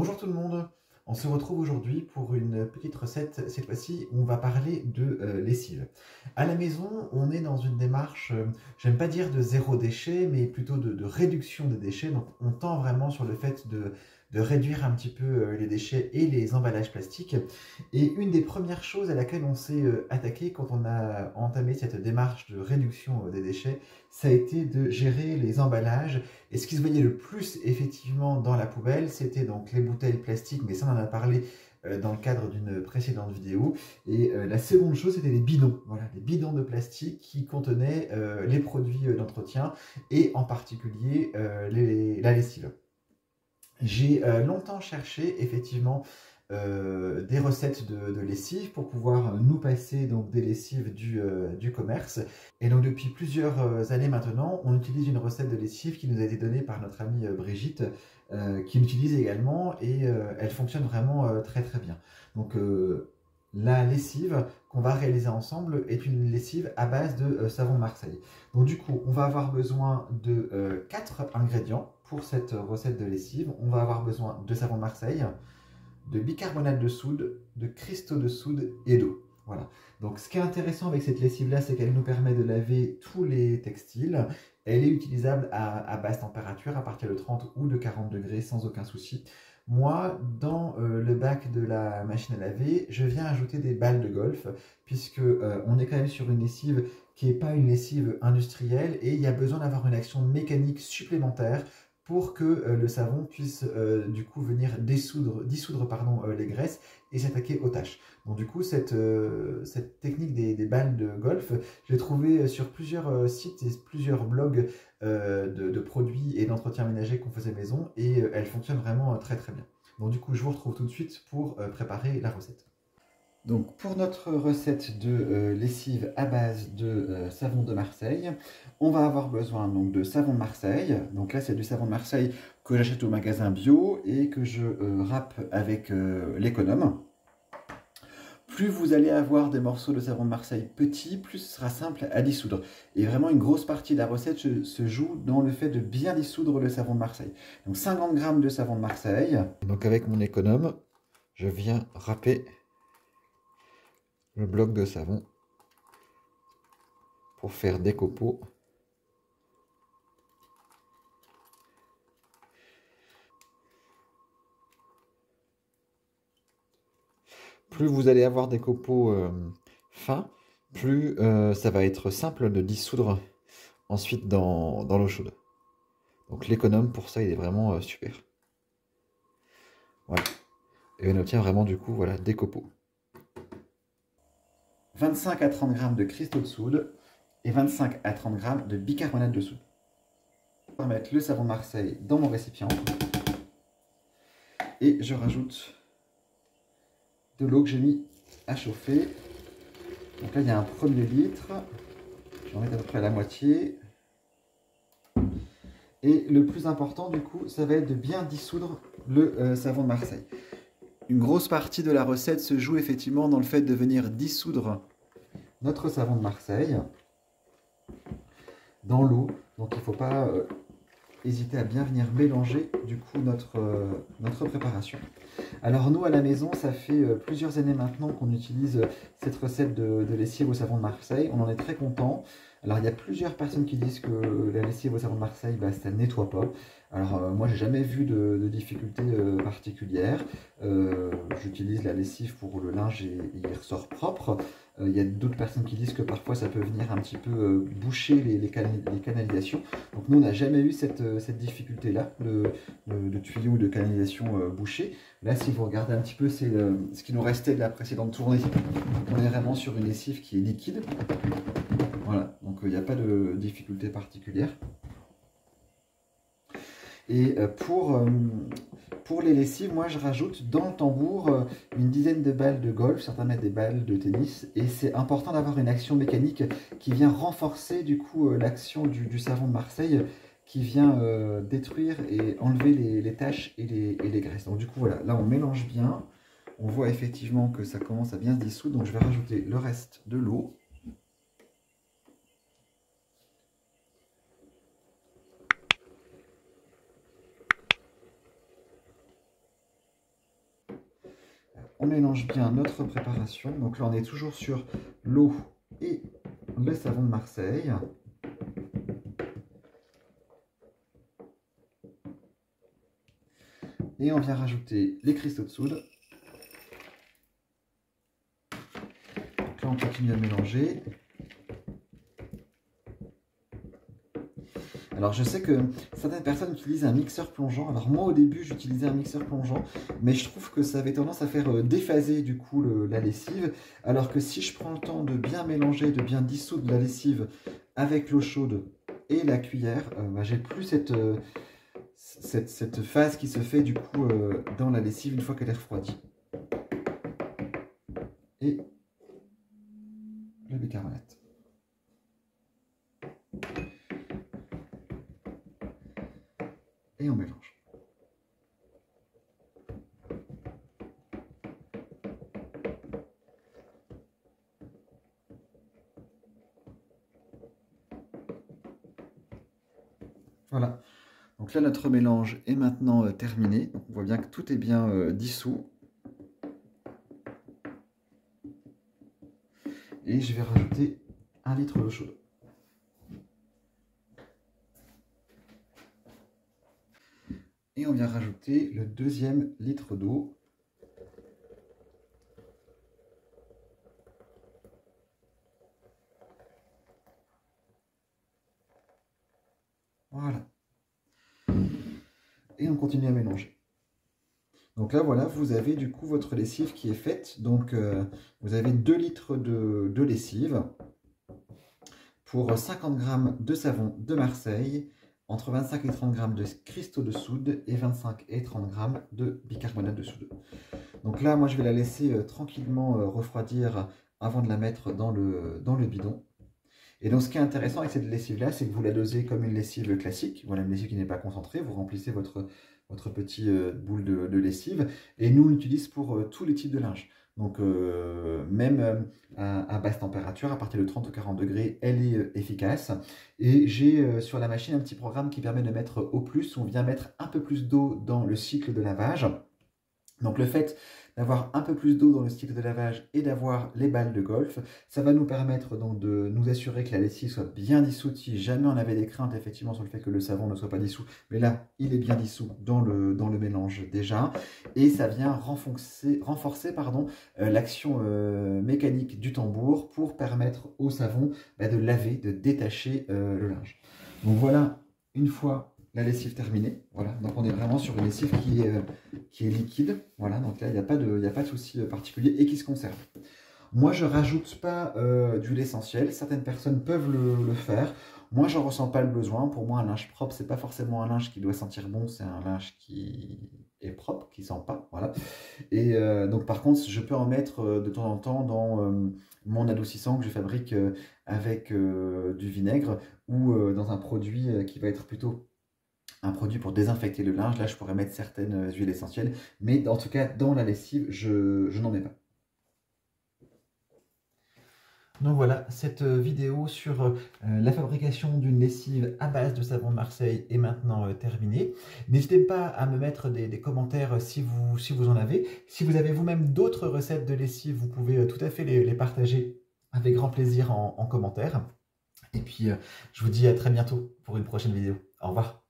Bonjour tout le monde, on se retrouve aujourd'hui pour une petite recette, cette fois-ci on va parler de lessive. À la maison on est dans une démarche, j'aime pas dire de zéro déchet, mais plutôt de réduction des déchets, donc on tend vraiment sur le fait de réduire un petit peu les déchets et les emballages plastiques. Et une des premières choses à laquelle on s'est attaqué quand on a entamé cette démarche de réduction des déchets, ça a été de gérer les emballages. Et ce qui se voyait le plus effectivement dans la poubelle, c'était donc les bouteilles plastiques, mais ça on en a parlé dans le cadre d'une précédente vidéo. Et la seconde chose, c'était les bidons. Voilà, les bidons de plastique qui contenaient les produits d'entretien et en particulier la lessive. J'ai longtemps cherché effectivement des recettes de lessive pour pouvoir nous passer donc des lessives du commerce. Et donc depuis plusieurs années maintenant, on utilise une recette de lessive qui nous a été donnée par notre amie Brigitte, qui l'utilise également et elle fonctionne vraiment très très bien. Donc la lessive qu'on va réaliser ensemble est une lessive à base de savon de Marseille. Donc du coup, on va avoir besoin de 4 ingrédients pour cette recette de lessive. On va avoir besoin de savon de Marseille, de bicarbonate de soude, de cristaux de soude et d'eau. Voilà. Donc ce qui est intéressant avec cette lessive-là, c'est qu'elle nous permet de laver tous les textiles. Elle est utilisable à basse température, à partir de 30 ou de 40 degrés, sans aucun souci. Moi, dans le bac de la machine à laver, je viens ajouter des balles de golf, puisque on est quand même sur une lessive qui n'est pas une lessive industrielle, et il y a besoin d'avoir une action mécanique supplémentaire pour que le savon puisse du coup venir dissoudre pardon, les graisses et s'attaquer aux tâches. Donc du coup, cette technique des balles de golf, je l'ai trouvée sur plusieurs sites et plusieurs blogs de produits et d'entretien ménager qu'on faisait maison, et elle fonctionne vraiment très très bien. Donc du coup, je vous retrouve tout de suite pour préparer la recette. Donc pour notre recette de lessive à base de savon de Marseille, on va avoir besoin donc de savon de Marseille. Donc là c'est du savon de Marseille que j'achète au magasin bio et que je râpe avec l'économe. Plus vous allez avoir des morceaux de savon de Marseille petits, plus ce sera simple à dissoudre. Et vraiment une grosse partie de la recette se joue dans le fait de bien dissoudre le savon de Marseille. Donc 50 g de savon de Marseille. Donc avec mon économe, je viens râper le bloc de savon pour faire des copeaux. Plus vous allez avoir des copeaux fins, plus ça va être simple de dissoudre ensuite dans l'eau chaude. Donc l'économe pour ça il est vraiment super. Voilà. Et on obtient vraiment du coup voilà, des copeaux. 25 à 30 g de cristaux de soude et 25 à 30 g de bicarbonate de soude. Je vais mettre le savon de Marseille dans mon récipient et je rajoute de l'eau que j'ai mis à chauffer. Donc là il y a un premier litre, je vais en mettre à peu près la moitié. Et le plus important du coup, ça va être de bien dissoudre le savon de Marseille. Une grosse partie de la recette se joue effectivement dans le fait de venir dissoudre notre savon de Marseille dans l'eau. Donc il ne faut pas hésiter à bien venir mélanger du coup notre préparation. Alors nous à la maison, ça fait plusieurs années maintenant qu'on utilise cette recette de lessive au savon de Marseille. On en est très content. Alors il y a plusieurs personnes qui disent que la lessive au savon de Marseille, ça ne nettoie pas. Alors moi j'ai jamais vu de difficulté particulière. J'utilise la lessive pour le linge et il ressort propre. Il y a d'autres personnes qui disent que parfois ça peut venir un petit peu boucher les canalisations. Donc nous on n'a jamais eu cette difficulté-là de tuyaux de canalisation bouchés. Là si vous regardez un petit peu, c'est ce qui nous restait de la précédente tournée. On est vraiment sur une lessive qui est liquide. Voilà, donc il n'y a pas de difficulté particulière. Et pour les lessives, moi je rajoute dans le tambour une dizaine de balles de golf, certains mettent des balles de tennis, et c'est important d'avoir une action mécanique qui vient renforcer du coup l'action du savon de Marseille, qui vient détruire et enlever les taches et les graisses. Donc du coup voilà, là on mélange bien, on voit effectivement que ça commence à bien se dissoudre, donc je vais rajouter le reste de l'eau. on mélange bien notre préparation. Donc là, on est toujours sur l'eau et le savon de Marseille. Et on vient rajouter les cristaux de soude. Donc là, on continue à mélanger. Alors je sais que certaines personnes utilisent un mixeur plongeant. Alors moi au début j'utilisais un mixeur plongeant, mais je trouve que ça avait tendance à faire déphaser du coup la lessive. Alors que si je prends le temps de bien mélanger, de bien dissoudre la lessive avec l'eau chaude et la cuillère, j'ai plus cette phase qui se fait du coup dans la lessive une fois qu'elle est refroidie. Et le bicarbonate. Et on mélange. Voilà. Donc là, notre mélange est maintenant terminé. Donc on voit bien que tout est bien dissous. Et je vais rajouter 1 litre d'eau chaude. Et on vient rajouter le 2e litre d'eau. Voilà. Et on continue à mélanger. Donc là, voilà, vous avez du coup votre lessive qui est faite. Donc, vous avez 2 litres de lessive pour 50 g de savon de Marseille, entre 25 et 30 g de cristaux de soude et 25 et 30 g de bicarbonate de soude. Donc là, moi, je vais la laisser tranquillement refroidir avant de la mettre dans le bidon. Et donc, ce qui est intéressant avec cette lessive-là, c'est que vous la dosez comme une lessive classique. Voilà, une lessive qui n'est pas concentrée. Vous remplissez votre petit boule de lessive. Et nous, on l'utilise pour tous les types de linge. Donc, même à basse température, à partir de 30 ou 40 degrés, elle est efficace. Et j'ai sur la machine un petit programme qui permet de mettre au plus. On vient mettre un peu plus d'eau dans le cycle de lavage. Donc le fait d'avoir un peu plus d'eau dans le cycle de lavage et d'avoir les balles de golf, ça va nous permettre donc de nous assurer que la lessive soit bien dissoute. Si jamais on avait des craintes effectivement sur le fait que le savon ne soit pas dissous, mais là il est bien dissous dans le mélange déjà, et ça vient renforcer l'action mécanique du tambour pour permettre au savon de laver, de détacher le linge. Donc voilà, une fois la lessive terminée, voilà, donc on est vraiment sur une lessive qui est liquide, voilà, donc là il n'y a pas de souci particulier et qui se conserve. Moi je rajoute pas d'huile essentielle, certaines personnes peuvent le faire, moi j'en ressens pas le besoin. Pour moi un linge propre c'est pas forcément un linge qui doit sentir bon, c'est un linge qui est propre, qui sent pas, voilà. Et donc par contre je peux en mettre de temps en temps dans mon adoucissant que je fabrique avec du vinaigre ou dans un produit qui va être plutôt un produit pour désinfecter le linge. Là, je pourrais mettre certaines huiles essentielles, mais en tout cas, dans la lessive, je n'en mets pas. Donc voilà, cette vidéo sur la fabrication d'une lessive à base de savon de Marseille est maintenant terminée. N'hésitez pas à me mettre des commentaires si vous en avez. Si vous avez vous-même d'autres recettes de lessive, vous pouvez tout à fait les partager avec grand plaisir en commentaire. Et puis, je vous dis à très bientôt pour une prochaine vidéo. Au revoir.